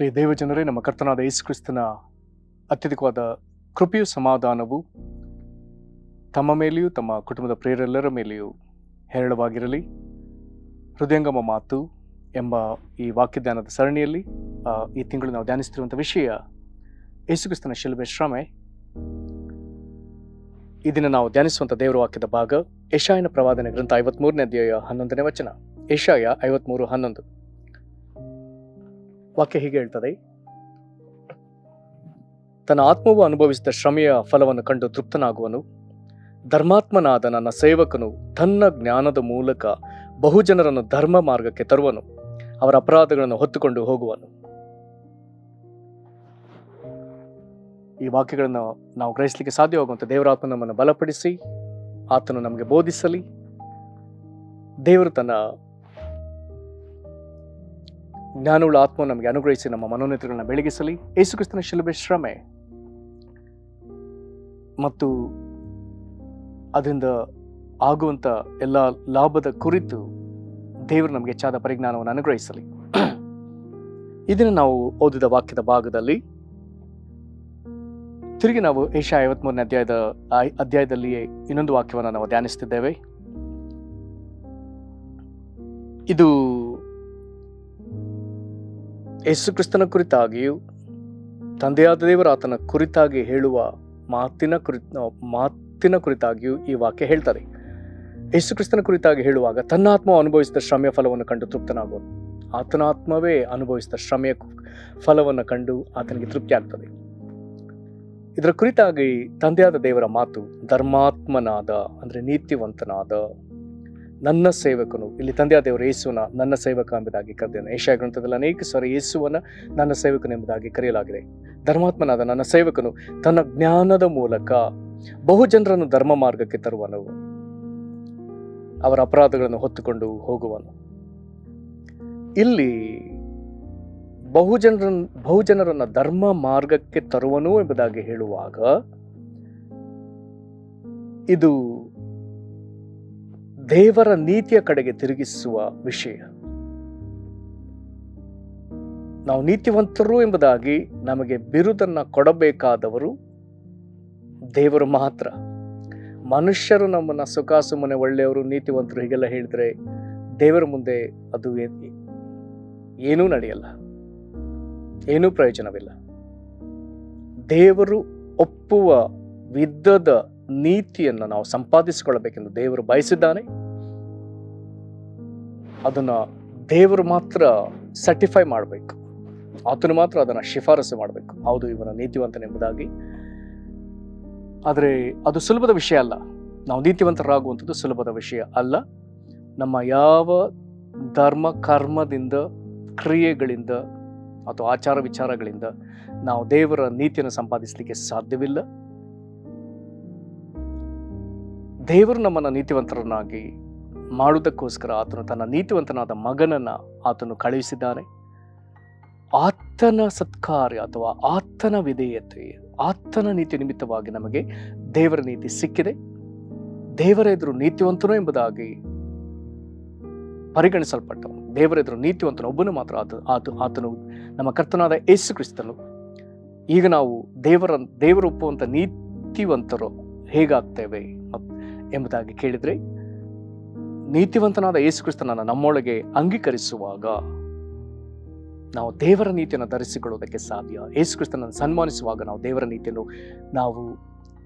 ಪ್ರಿಯ ದೇವಜನರೇ, ನಮ್ಮ ಕರ್ತನಾದ ಯೇಸು ಕ್ರಿಸ್ತನ ಅತ್ಯಧಿಕವಾದ ಕೃಪೆಯು ಸಮಾಧಾನವು ತಮ್ಮ ಮೇಲೆಯೂ ತಮ್ಮ ಕುಟುಂಬದ ಪ್ರಿಯರೆಲ್ಲರ ಮೇಲೆಯೂ ಹೇರಳವಾಗಿರಲಿ. ಹೃದಯಂಗಮ ಮಾತು ಎಂಬ ಈ ವಾಕ್ಯಧ್ಯಾನದ ಸರಣಿಯಲ್ಲಿ ಈ ತಿಂಗಳು ನಾವು ಧ್ಯಾನಿಸ್ತಿರುವಂಥ ವಿಷಯ ಯೇಸು ಕ್ರಿಸ್ತನ ಶಿಲುಬೆ ಶ್ರಮೆ. ಈ ದಿನ ನಾವು ಧ್ಯಾನಿಸುವಂಥ ದೇವರ ವಾಕ್ಯದ ಭಾಗ ಯೆಶಾಯನ ಪ್ರವಾದನೆ ಗ್ರಂಥ 53ನೇ ಅಧ್ಯಾಯ 11ನೇ ವಚನ. ಯೆಶಾಯ 53:11. ವಾಕ್ಯ ಹೀಗೆ ಹೇಳ್ತದೆ: ತನ್ನ ಆತ್ಮವು ಅನುಭವಿಸಿದ ಶ್ರಮೆಯ ಫಲವನ್ನು ಕಂಡು ತೃಪ್ತನಾಗುವನು. ಧರ್ಮಾತ್ಮನಾದ ನನ್ನ ಸೇವಕನು ತನ್ನ ಜ್ಞಾನದ ಮೂಲಕ ಬಹುಜನರನ್ನು ಧರ್ಮ ಮಾರ್ಗಕ್ಕೆ ತರುವನು, ಅವರ ಅಪರಾಧಗಳನ್ನು ಹೊತ್ತುಕೊಂಡು ಹೋಗುವನು. ಈ ವಾಕ್ಯಗಳನ್ನು ನಾವು ಗ್ರಹಿಸಲಿಕ್ಕೆ ಸಾಧ್ಯವಾಗುವಂಥ ದೇವರಾತ್ಮ ನಮ್ಮನ್ನು ಬಲಪಡಿಸಿ ಆತನು ನಮಗೆ ಬೋಧಿಸಲಿ. ದೇವರು ತನ್ನ ಜ್ಞಾನವುಳ್ಳ ಆತ್ಮ ನಮಗೆ ಅನುಗ್ರಹಿಸಿ ನಮ್ಮ ಮನೋನೇತ್ರಗಳನ್ನ ಬೆಳಗಿಸಲಿ. ಯೇಸು ಕ್ರಿಸ್ತನ ಶಿಲುಬೆ ಶ್ರಮೆ ಮತ್ತು ಅದರಿಂದ ಆಗುವಂಥ ಎಲ್ಲ ಲಾಭದ ಕುರಿತು ದೇವರು ನಮಗೆ ಹೆಚ್ಚಾದ ಪರಿಜ್ಞಾನವನ್ನು ಅನುಗ್ರಹಿಸಲಿ. ಇದನ್ನು ನಾವು ಓದಿದ ವಾಕ್ಯದ ಭಾಗದಲ್ಲಿ ತಿರುಗಿ ನಾವು ಯೆಶಾಯ 53ನೇ ಅಧ್ಯಾಯದಲ್ಲಿಯೇ ಇನ್ನೊಂದು ವಾಕ್ಯವನ್ನು ನಾವು ಧ್ಯಾನಿಸುತ್ತಿದ್ದೇವೆ. ಇದು ಯೇಸು ಕ್ರಿಸ್ತನ ಕುರಿತಾಗಿಯೂ ತಂದೆಯಾದ ದೇವರ ಆತನ ಕುರಿತಾಗಿ ಹೇಳುವ ಮಾತಿನ ಕುರಿತಾಗಿಯೂ ಈ ವಾಕ್ಯ ಹೇಳ್ತಾರೆ. ಯೇಸು ಕ್ರಿಸ್ತನ ಕುರಿತಾಗಿ ಹೇಳುವಾಗ ತನ್ನ ಆತ್ಮ ಅನುಭವಿಸಿದ ಶ್ರಮೆಯ ಫಲವನ್ನು ಕಂಡು ತೃಪ್ತನಾಗುವನು. ಆತನ ಆತ್ಮವೇ ಅನುಭವಿಸಿದ ಶ್ರಮೆಯ ಫಲವನ್ನು ಕಂಡು ಆತನಿಗೆ ತೃಪ್ತಿ ಆಗ್ತದೆ. ಇದರ ಕುರಿತಾಗಿ ತಂದೆಯಾದ ದೇವರ ಮಾತು, ಧರ್ಮಾತ್ಮನಾದ ಅಂದರೆ ನೀತಿವಂತನಾದ ನನ್ನ ಸೇವಕನು, ಇಲ್ಲಿ ತಂದೆಯಾದ ದೇವರ ಯೇಸುವನ ನನ್ನ ಸೇವಕ ಎಂಬುದಾಗಿ ಕರೆದೇನು. ಯೆಶಾಯ ಗ್ರಂಥದಲ್ಲಿ ಅನೇಕ ಸ್ವರ ಯೇಸುವನ ನನ್ನ ಸೇವಕನು ಎಂಬುದಾಗಿ ಕರೆಯಲಾಗಿದೆ. ಧರ್ಮಾತ್ಮನಾದ ನನ್ನ ಸೇವಕನು ತನ್ನ ಜ್ಞಾನದ ಮೂಲಕ ಬಹುಜನರನ್ನು ಧರ್ಮ ಮಾರ್ಗಕ್ಕೆ ತರುವನು, ಅವರ ಅಪರಾಧಗಳನ್ನು ಹೊತ್ತುಕೊಂಡು ಹೋಗುವನು. ಇಲ್ಲಿ ಬಹುಜನರನ್ನ ಧರ್ಮ ಮಾರ್ಗಕ್ಕೆ ತರುವನು ಎಂಬುದಾಗಿ ಹೇಳುವಾಗ ಇದು ದೇವರ ನೀತಿಯ ಕಡೆಗೆ ತಿರುಗಿಸುವ ವಿಷಯ. ನಾವು ನೀತಿವಂತರು ಎಂಬುದಾಗಿ ನಮಗೆ ಬಿರುದನ್ನ ಕೊಡಬೇಕಾದವರು ದೇವರು ಮಾತ್ರ. ಮನುಷ್ಯರು ನಮ್ಮನ್ನ ಸುಖಾಸುಮ್ಮನೆ ಒಳ್ಳೆಯವರು, ನೀತಿವಂತರು ಹೀಗೆಲ್ಲ ಹೇಳಿದ್ರೆ ದೇವರ ಮುಂದೆ ಅದು ಏನೂ ನಡೆಯಲ್ಲ, ಏನೂ ಪ್ರಯೋಜನವಿಲ್ಲ. ದೇವರು ಒಪ್ಪುವ ವಿಧದ ನೀತಿಯನ್ನು ನಾವು ಸಂಪಾದಿಸಿಕೊಳ್ಳಬೇಕೆಂದು ದೇವರು ಬಯಸಿದ್ದಾನೆ. ಅದನ್ನ ದೇವರು ಮಾತ್ರ ಸರ್ಟಿಫೈ ಮಾಡಬೇಕು, ಆತನು ಮಾತ್ರ ಅದನ್ನು ಶಿಫಾರಸು ಮಾಡಬೇಕು, ಹೌದು ಇವನ ನೀತಿವಂತನೆಂಬುದಾಗಿ. ಆದರೆ ಅದು ಸುಲಭದ ವಿಷಯ ಅಲ್ಲ. ನಾವು ನೀತಿವಂತರಾಗುವಂಥದ್ದು ಸುಲಭದ ವಿಷಯ ಅಲ್ಲ. ನಮ್ಮ ಯಾವ ಧರ್ಮ ಕರ್ಮದಿಂದ, ಕ್ರಿಯೆಗಳಿಂದ ಅಥವಾ ಆಚಾರ ವಿಚಾರಗಳಿಂದ ನಾವು ದೇವರ ನೀತಿಯನ್ನು ಸಂಪಾದಿಸಲಿಕ್ಕೆ ಸಾಧ್ಯವಿಲ್ಲ. ದೇವರು ನಮ್ಮನ್ನು ನೀತಿವಂತರನ್ನಾಗಿ ಮಾಡುವುದಕ್ಕೋಸ್ಕರ ಆತನು ತನ್ನ ನೀತಿವಂತನಾದ ಮಗನನ್ನ ಆತನು ಕಳುಹಿಸಿದ್ದಾನೆ. ಆತನ ಸತ್ಕಾರ್ಯ ಅಥವಾ ಆತನ ವಿಧೇಯತೆ, ಆತನ ನೀತಿ ನಿಮಿತ್ತವಾಗಿ ನಮಗೆ ದೇವರ ನೀತಿ ಸಿಕ್ಕಿದೆ. ದೇವರ ಎದುರು ನೀತಿವಂತನು ಎಂಬುದಾಗಿ ಪರಿಗಣಿಸಲ್ಪಟ್ಟವನು, ದೇವರ ಎದುರು ನೀತಿವಂತನು ಒಬ್ಬನು ಮಾತ್ರ, ಆತನು ನಮ್ಮ ಕರ್ತನಾದ ಯೇಸು ಕ್ರಿಸ್ತನು. ಈಗ ನಾವು ದೇವರು ಒಪ್ಪುವಂತ ನೀತಿವಂತರು ಹೇಗಾಗ್ತೇವೆ ಎಂಬುದಾಗಿ ಕೇಳಿದ್ರೆ, ನೀತಿವಂತನಾದ ಯೇಸು ಕ್ರಿಸ್ತನನ್ನು ನಮ್ಮೊಳಗೆ ಅಂಗೀಕರಿಸುವಾಗ ನಾವು ದೇವರ ನೀತಿಯನ್ನು ಧರಿಸಿಕೊಳ್ಳುವುದಕ್ಕೆ ಸಾಧ್ಯ. ಯೇಸು ಕ್ರಿಸ್ತನನ್ನು ಸನ್ಮಾನಿಸುವಾಗ ನಾವು ದೇವರ ನೀತಿಯನ್ನು ನಾವು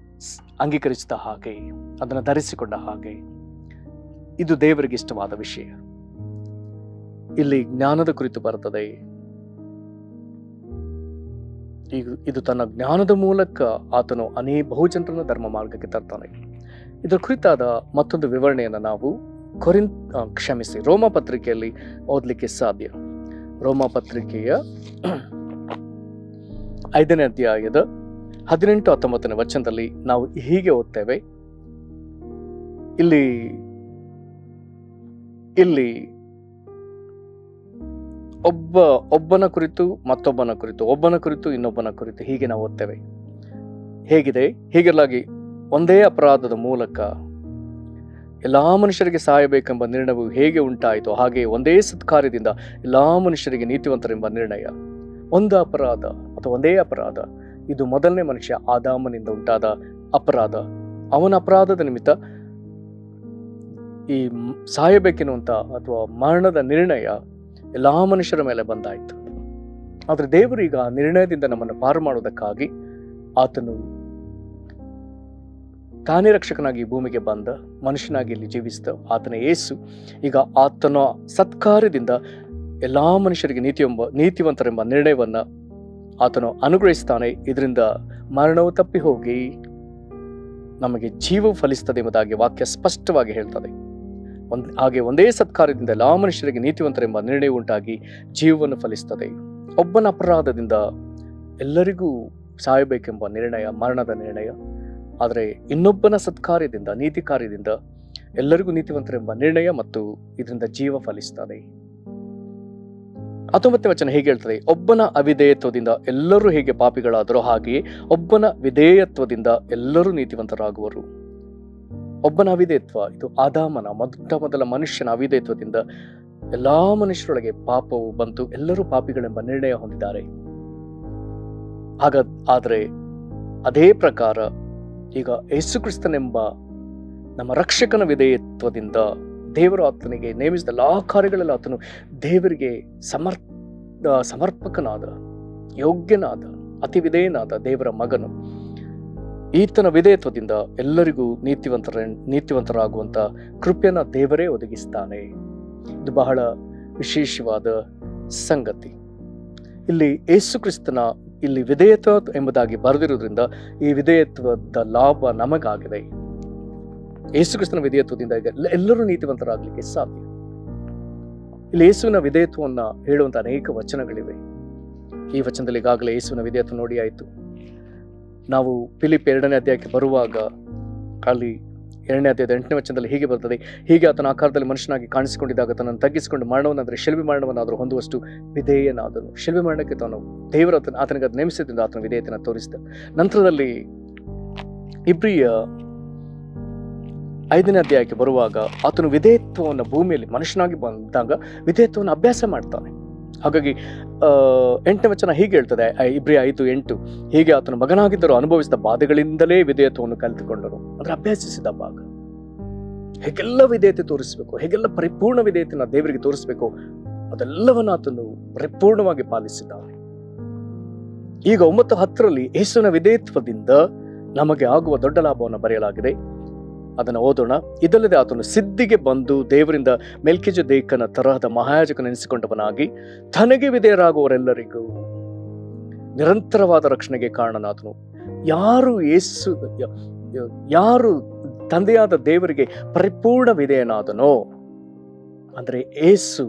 ಅಂಗೀಕರಿಸಿದ ಹಾಗೆ, ಅದನ್ನು ಧರಿಸಿಕೊಂಡ ಹಾಗೆ, ಇದು ದೇವರಿಗೆ ಇಷ್ಟವಾದ ವಿಷಯ. ಇಲ್ಲಿ ಜ್ಞಾನದ ಕುರಿತು ಬರ್ತದೆ. ಇದು ತನ್ನ ಜ್ಞಾನದ ಮೂಲಕ ಆತನು ಬಹುಜನರನ್ನು ಧರ್ಮ ಮಾರ್ಗಕ್ಕೆ ತರ್ತಾನೆ. ಇದರ ಕುರಿತಾದ ಮತ್ತೊಂದು ವಿವರಣೆಯನ್ನು ನಾವು ರೋಮ ಪತ್ರಿಕೆಯಲ್ಲಿ ಓದಲಿಕ್ಕೆ ಸಾಧ್ಯ. ರೋಮ ಪತ್ರಿಕೆಯ 5ನೇ ಅಧ್ಯಾಯದ 18-19ನೇ ವಚನದಲ್ಲಿ ನಾವು ಹೀಗೆ ಓದ್ತೇವೆ. ಇಲ್ಲಿ ಒಬ್ಬನ ಕುರಿತು ಮತ್ತೊಬ್ಬನ ಕುರಿತು, ಒಬ್ಬನ ಕುರಿತು ಇನ್ನೊಬ್ಬನ ಕುರಿತು, ಹೀಗೆ ನಾವು ಓದ್ತೇವೆ. ಹೇಗಿದೆ? ಹೀಗೆಲ್ಲಾಗಿ ಒಂದೇ ಅಪರಾಧದ ಮೂಲಕ ಎಲ್ಲಾ ಮನುಷ್ಯರಿಗೆ ಸಾಯಬೇಕೆಂಬ ನಿರ್ಣಯವು ಹೇಗೆ ಉಂಟಾಯಿತು, ಹಾಗೆ ಒಂದೇ ಸತ್ಕಾರ್ಯದಿಂದ ಎಲ್ಲಾ ಮನುಷ್ಯರಿಗೆ ನೀತಿವಂತರೆಂಬ ನಿರ್ಣಯ ಒಂದು ಅಪರಾಧ ಅಥವಾ ಒಂದೇ ಅಪರಾಧ. ಇದು ಮೊದಲನೇ ಮನುಷ್ಯ ಆದಾಮನಿಂದ ಉಂಟಾದ ಅಪರಾಧ. ಅವನ ಅಪರಾಧದ ನಿಮಿತ್ತ ಈ ಸಾಯಬೇಕೆನ್ನುವಂಥ ಅಥವಾ ಮರಣದ ನಿರ್ಣಯ ಎಲ್ಲಾ ಮನುಷ್ಯರ ಮೇಲೆ ಬಂದಾಯಿತು. ಆದರೆ ದೇವರು ಈಗ ಆ ನಿರ್ಣಯದಿಂದ ನಮ್ಮನ್ನು ಪಾರು ಮಾಡುವುದಕ್ಕಾಗಿ ಆತನು ತಾನೇ ರಕ್ಷಕನಾಗಿ ಭೂಮಿಗೆ ಬಂದ, ಮನುಷ್ಯನಾಗಿ ಇಲ್ಲಿ ಜೀವಿಸಿದ ಆತನ ಯೇಸು ಈಗ ಆತನ ಸತ್ಕಾರ್ಯದಿಂದ ಎಲ್ಲಾ ಮನುಷ್ಯರಿಗೆ ನೀತಿವಂತರೆಂಬ ನಿರ್ಣಯವನ್ನ ಆತನು ಅನುಗ್ರಹಿಸ್ತಾನೆ. ಇದರಿಂದ ಮರಣವು ತಪ್ಪಿ ಹೋಗಿ ನಮಗೆ ಜೀವವು ಫಲಿಸ್ತದೆ ಎಂಬುದಾಗಿ ವಾಕ್ಯ ಸ್ಪಷ್ಟವಾಗಿ ಹೇಳ್ತದೆ. ಹಾಗೆ ಒಂದೇ ಸತ್ಕಾರ್ಯದಿಂದ ಎಲ್ಲಾ ಮನುಷ್ಯರಿಗೆ ನೀತಿವಂತರೆಂಬ ನಿರ್ಣಯ ಉಂಟಾಗಿ ಜೀವವನ್ನು ಫಲಿಸ್ತದೆ. ಒಬ್ಬನ ಅಪರಾಧದಿಂದ ಎಲ್ಲರಿಗೂ ಸಾಯಬೇಕೆಂಬ ನಿರ್ಣಯ ಮರಣದ ನಿರ್ಣಯ. ಆದರೆ ಇನ್ನೊಬ್ಬನ ಸತ್ಕಾರ್ಯದಿಂದ ನೀತಿ ಕಾರ್ಯದಿಂದ ಎಲ್ಲರಿಗೂ ನೀತಿವಂತರೆಂಬ ನಿರ್ಣಯ ಮತ್ತು ಇದರಿಂದ ಜೀವ ಫಲಿಸ್ತದೆ. 19ನೇ ವಚನ ಹೇಗೆ ಹೇಳ್ತದೆ? ಒಬ್ಬನ ಅವಿಧೇಯತ್ವದಿಂದ ಎಲ್ಲರೂ ಹೇಗೆ ಪಾಪಿಗಳಾದರೋ ಹಾಗೆಯೇ ಒಬ್ಬನ ವಿಧೇಯತ್ವದಿಂದ ಎಲ್ಲರೂ ನೀತಿವಂತರಾಗುವರು. ಒಬ್ಬನ ಅವಿಧೇಯತ್ವ, ಇದು ಆದಾಮನ ಮೊದಲ ಮನುಷ್ಯನ ಅವಿಧೇಯತ್ವದಿಂದ ಎಲ್ಲಾ ಮನುಷ್ಯರೊಳಗೆ ಪಾಪವು ಬಂತು, ಎಲ್ಲರೂ ಪಾಪಿಗಳೆಂಬ ನಿರ್ಣಯ ಹೊಂದಿದ್ದಾರೆ. ಆದರೆ ಅದೇ ಪ್ರಕಾರ ಈಗ ಯೇಸು ಕ್ರಿಸ್ತನೆಂಬ ನಮ್ಮ ರಕ್ಷಕನ ವಿಧೇಯತ್ವದಿಂದ ದೇವರು ಆತನಿಗೆ ನೇಮಿಸಿದ ಎಲ್ಲಾ ಕಾರ್ಯಗಳೆಲ್ಲ ಆತನು ದೇವರಿಗೆ ಸಮರ್ಪಕನಾದ, ಯೋಗ್ಯನಾದ, ಅತಿ ವಿಧೇಯನಾದ ದೇವರ ಮಗನು. ಈತನ ವಿಧೇಯತ್ವದಿಂದ ಎಲ್ಲರಿಗೂ ನೀತಿವಂತರಾಗುವಂತ ಕೃಪೆಯನ್ನ ದೇವರೇ ಒದಗಿಸ್ತಾನೆ. ಇದು ಬಹಳ ವಿಶೇಷವಾದ ಸಂಗತಿ. ಇಲ್ಲಿ ಯೇಸು ಕ್ರಿಸ್ತನ ಇಲ್ಲಿ ವಿಧೇಯತ್ವ ಎಂಬುದಾಗಿ ಬರೆದಿರುವುದರಿಂದ ಈ ವಿಧೇಯತ್ವದ ಲಾಭ ನಮಗಾಗಿದೆ. ಯೇಸು ಕ್ರಿಸ್ತನ ವಿಧೇಯತ್ವದಿಂದ ಎಲ್ಲರೂ ನೀತಿವಂತರಾಗಲಿಕ್ಕೆ ಸಾಧ್ಯ. ಇಲ್ಲಿ ಯೇಸುವಿನ ವಿಧೇಯತ್ವವನ್ನ ಹೇಳುವಂತ ಅನೇಕ ವಚನಗಳಿವೆ. ಈ ವಚನದಲ್ಲಿ ಈಗಾಗಲೇ ಯೇಸುವಿನ ವಿಧೇಯತ್ವ ನೋಡಿ ಆಯಿತು. ನಾವು ಫಿಲಿಪ್ 2ನೇ ಅಧ್ಯಾಯಕ್ಕೆ ಬರುವಾಗ ಅಲ್ಲಿ 2ನೇ ಅಧ್ಯಾಯದ 8ನೇ ವಚನದಲ್ಲಿ ಹೀಗೆ ಬರ್ತದೆ: ಹೀಗೆ ಆತನ ಆಕಾರದಲ್ಲಿ ಮನುಷ್ಯನಾಗಿ ಕಾಣಿಸಿಕೊಂಡಿದ್ದಾಗ ತನ್ನನ್ನು ತಗ್ಗಿಸಿಕೊಂಡು ಮರಣವನ್ನಾದರೆ ಶಿಲ್ಬೆ ಮರಣವನ್ನಾದರೂ ಹೊಂದುವಷ್ಟು ವಿಧೇಯನಾದನು. ಶಿಲ್ಬೆ ಮರಣಕ್ಕೆ ತಾನು ದೇವರು ಆತನಿಗೆ ಅದು ನೇಮಿಸಿದ್ರಿಂದ ಆತನ ವಿಧೇಯತೆಯನ್ನು ತೋರಿಸಿದ. ನಂತರದಲ್ಲಿ ಇಬ್ರಿಯ 5ನೇ ಅಧ್ಯಾಯಕ್ಕೆ ಬರುವಾಗ ಆತನು ವಿಧೇಯತ್ವವನ್ನು ಭೂಮಿಯಲ್ಲಿ ಮನುಷ್ಯನಾಗಿ ಬಂದಾಗ ವಿಧೇಯತ್ವವನ್ನು ಅಭ್ಯಾಸ ಮಾಡ್ತಾನೆ. ಹಾಗಾಗಿ 8ನೇ ವಚನ ಹೀಗೆ ಹೇಳ್ತದೆ, ಇಬ್ರಿಯ 5:8, ಹೀಗೆ ಆತನು ಮಗನಾಗಿದ್ದರೂ ಅನುಭವಿಸಿದ ಬಾಧೆಗಳಿಂದಲೇ ವಿಧೇಯತ್ವವನ್ನು ಕಲಿತುಕೊಂಡರು. ಅಂದ್ರೆ ಅಭ್ಯಾಸಿಸಿದ ಭಾಗ. ಹೇಗೆಲ್ಲ ವಿಧೇಯತೆ ತೋರಿಸಬೇಕು, ಹೇಗೆಲ್ಲ ಪರಿಪೂರ್ಣ ವಿಧೇಯತೆಯನ್ನು ದೇವರಿಗೆ ತೋರಿಸಬೇಕು, ಅದೆಲ್ಲವನ್ನು ಆತನು ಪರಿಪೂರ್ಣವಾಗಿ ಪಾಲಿಸಿದ್ದಾನೆ. ಈಗ 9:10 ಯೇಸುವಿನ ವಿಧೇಯತ್ವದಿಂದ ನಮಗೆ ಆಗುವ ದೊಡ್ಡ ಲಾಭವನ್ನು ಬರೆಯಲಾಗಿದೆ. ಅದನ್ನು ಓದೋಣ. ಇದಲ್ಲದೆ ಆತನು ಸಿದ್ಧಿಗೆ ಬಂದು ದೇವರಿಂದ ಮೆಲ್ಕಿಜೆದೇಕನ ತರಹದ ಮಹಾಯಾಜಕನೆನಿಸಿಕೊಂಡವನಾಗಿ ತನಗೆ ವಿಧೇಯರಾಗುವವರೆಲ್ಲರಿಗೂ ನಿರಂತರವಾದ ರಕ್ಷಣೆಗೆ ಕಾರಣನಾದನು. ಯಾರು ತಂದೆಯಾದ ದೇವರಿಗೆ ಪರಿಪೂರ್ಣ ವಿಧೇಯನಾದನೋ, ಅಂದ್ರೆ ಯೇಸು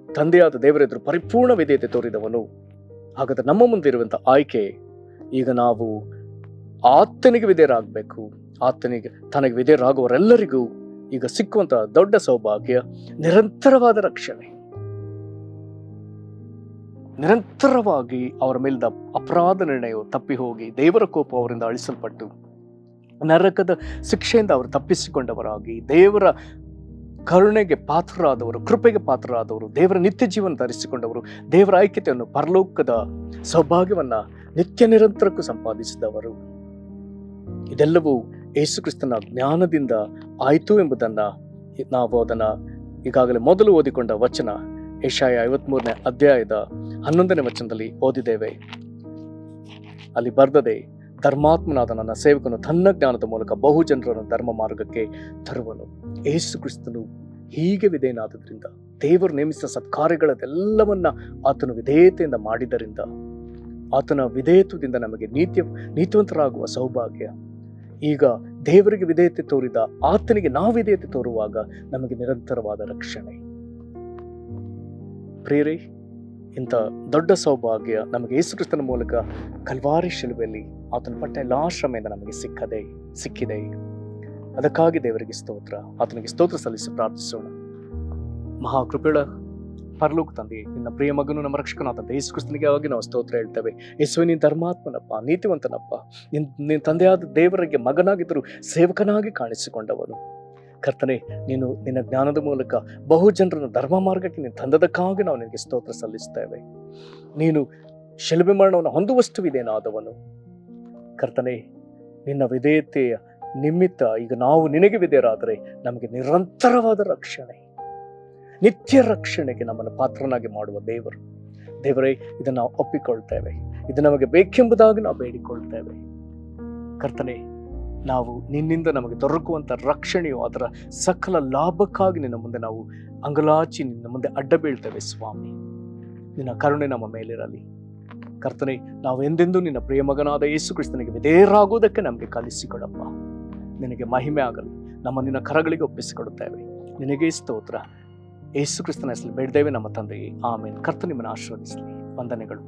ತಂದೆಯಾದ ದೇವರೆದುರು ಪರಿಪೂರ್ಣ ವಿಧೇಯತೆ ತೋರಿದವನು. ಹಾಗಾದ್ರೆ ನಮ್ಮ ಮುಂದೆ ಇರುವಂತ ಆಯ್ಕೆ, ಈಗ ನಾವು ಆತನಿಗೆ ವಿಧೇಯರಾಗಬೇಕು. ತನಗೆ ವಿಧೇಯರಾಗುವವರೆಲ್ಲರಿಗೂ ಈಗ ಸಿಕ್ಕುವಂತಹ ದೊಡ್ಡ ಸೌಭಾಗ್ಯ ನಿರಂತರವಾದ ರಕ್ಷಣೆ. ನಿರಂತರವಾಗಿ ಅವರ ಮೇಲಿದ್ದ ಅಪರಾಧ ನಿರ್ಣಯವು ತಪ್ಪಿ ಹೋಗಿ ದೇವರ ಕೋಪ ಅವರಿಂದ ಅಳಿಸಲ್ಪಟ್ಟು ನರಕದ ಶಿಕ್ಷೆಯಿಂದ ಅವರು ತಪ್ಪಿಸಿಕೊಂಡವರಾಗಿ ದೇವರ ಕರುಣೆಗೆ ಪಾತ್ರರಾದವರು, ಕೃಪೆಗೆ ಪಾತ್ರರಾದವರು, ದೇವರ ನಿತ್ಯ ಜೀವನ ಧರಿಸಿಕೊಂಡವರು, ದೇವರ ಐಕ್ಯತೆಯನ್ನು, ಪರಲೋಕದ ಸೌಭಾಗ್ಯವನ್ನ ನಿತ್ಯ ನಿರಂತರಕ್ಕೂ ಸಂಪಾದಿಸಿದವರು. ಇದೆಲ್ಲವೂ ಯೇಸು ಕ್ರಿಸ್ತನ ಜ್ಞಾನದಿಂದ ಆಯಿತು ಎಂಬುದನ್ನ ನಾವು ಅದನ್ನ ಈಗಾಗಲೇ ಮೊದಲು ಓದಿಕೊಂಡ ವಚನ ಯೆಶಾಯ 53ನೇ ಅಧ್ಯಾಯದ 11ನೇ ವಚನದಲ್ಲಿ ಓದಿದ್ದೇವೆ. ಅಲ್ಲಿ ಬರೆದದೆ, ಧರ್ಮಾತ್ಮನಾದ ನನ್ನ ಸೇವಕನು ತನ್ನ ಜ್ಞಾನದ ಮೂಲಕ ಬಹು ಜನರನ್ನು ಧರ್ಮ ಮಾರ್ಗಕ್ಕೆ ತರುವನು. ಯೇಸು ಕ್ರಿಸ್ತನು ಹೀಗೆ ವಿಧೇಯನಾದದ್ರಿಂದ, ದೇವರು ನೇಮಿಸಿದ ಸತ್ಕಾರ್ಯಗಳದೆಲ್ಲವನ್ನ ಆತನು ವಿಧೇಯತೆಯಿಂದ ಮಾಡಿದ್ದರಿಂದ, ಆತನ ವಿಧೇಯತ್ವದಿಂದ ನಮಗೆ ನೀತಿವಂತರಾಗುವ ಸೌಭಾಗ್ಯ. ಈಗ ದೇವರಿಗೆ ವಿಧೇಯತೆ ತೋರಿದ ಆತನಿಗೆ ನಾವು ವಿಧೇಯತೆ ತೋರುವಾಗ ನಮಗೆ ನಿರಂತರವಾದ ರಕ್ಷಣೆ. ಪ್ರಿಯರೇ, ಇಂಥ ದೊಡ್ಡ ಸೌಭಾಗ್ಯ ನಮಗೆ ಯೇಸು ಕ್ರಿಸ್ತನ ಮೂಲಕ ಕಲ್ವಾರಿ ಶಿಲುಬೆಯಲ್ಲಿ ಆತನ ಪಟ್ಟ ಎಲ್ಲಾ ಶ್ರಮೆಯಿಂದ ನಮಗೆ ಸಿಕ್ಕಿದೆ. ಅದಕ್ಕಾಗಿ ದೇವರಿಗೆ ಸ್ತೋತ್ರ, ಆತನಿಗೆ ಸ್ತೋತ್ರ ಸಲ್ಲಿಸಿ ಪ್ರಾರ್ಥಿಸೋಣ. ಮಹಾಕೃಪೆಗಳ ಪರಲೋಕ ತಂದೆ, ನಿನ್ನ ಪ್ರಿಯ ಮಗನು ನಮ್ಮ ರಕ್ಷಕನಾದ ಯೇಸು ಕ್ರಿಸ್ತನಿಗೆ ಆಗಿ ನಾವು ಸ್ತೋತ್ರ ಹೇಳ್ತೇವೆ. ಯೇಸುವೆ, ನೀನು ಧರ್ಮಾತ್ಮನಪ್ಪ, ನೀತಿವಂತನಪ್ಪ. ನಿನ್ನ ತಂದೆಯಾದ ದೇವರಿಗೆ ಮಗನಾಗಿದ್ದರೂ ಸೇವಕನಾಗಿ ಕಾಣಿಸಿಕೊಂಡವನು. ಕರ್ತನೆ, ನೀನು ನಿನ್ನ ಜ್ಞಾನದ ಮೂಲಕ ಬಹು ಜನರನ್ನು ಧರ್ಮ ಮಾರ್ಗಕ್ಕೆ ನೀನು ತಂದದಕ್ಕಾಗಿ ನಾವು ನಿನಗೆ ಸ್ತೋತ್ರ ಸಲ್ಲಿಸ್ತೇವೆ. ನೀನು ಶಿಲುಬೆ ಮರಣವನ್ನು ಹೊಂದುವಷ್ಟುವಿದೇನಾದವನು. ಕರ್ತನೆ, ನಿನ್ನ ವಿಧೇಯತೆಯ ನಿಮಿತ್ತ ಈಗ ನಾವು ನಿನಗೆ ವಿಧೇಯರಾದರೆ ನಮಗೆ ನಿರಂತರವಾದ ರಕ್ಷಣೆ, ನಿತ್ಯ ರಕ್ಷಣೆಗೆ ನಮ್ಮನ್ನು ಪಾತ್ರನಾಗಿ ಮಾಡುವ ದೇವರೇ, ಇದನ್ನು ನಾವು ಒಪ್ಪಿಕೊಳ್ತೇವೆ. ಇದು ನಮಗೆ ಬೇಕೆಂಬುದಾಗಿ ನಾವು ಬೇಡಿಕೊಳ್ತೇವೆ. ಕರ್ತನೆ, ನಾವು ನಿನ್ನಿಂದ ನಮಗೆ ದೊರಕುವಂಥ ರಕ್ಷಣೆಯು ಅದರ ಸಕಲ ಲಾಭಕ್ಕಾಗಿ ನಿನ್ನ ಮುಂದೆ ನಾವು ಅಂಗಲಾಚಿ ನಿನ್ನ ಮುಂದೆ ಅಡ್ಡ ಬೀಳ್ತೇವೆ. ಸ್ವಾಮಿ, ನಿನ್ನ ಕರುಣೆ ನಮ್ಮ ಮೇಲಿರಲಿ. ಕರ್ತನೆ, ನಾವು ಎಂದೆಂದೂ ನಿನ್ನ ಪ್ರಿಯ ಮಗನಾದ ಯೇಸು ಕ್ರಿಸ್ತನಿಗೆ ವಿಧೇಯರಾಗುವುದಕ್ಕೆ ನಮಗೆ ಕಲಿಸಿಕೊಡಪ್ಪ. ನಿನಗೆ ಮಹಿಮೆ ಆಗಲಿ. ನಮ್ಮ ನಿನ್ನ ಕರಗಳಿಗೆ ಒಪ್ಪಿಸಿಕೊಡುತ್ತೇವೆ. ನಿನಗೆ ಸ್ತೋತ್ರ. ಯೇಸು ಕ್ರಿಸ್ತನ ಹೆಸರಲ್ಲಿ ಬೇಡ್ತೇವೆ ನಮ್ಮ ತಂದೆಯೇ, ಆಮೇನ್. ಕರ್ತನು ನಿಮ್ಮನ್ನು ಆಶೀರ್ವದಿಸಲಿ. ವಂದನೆಗಳು.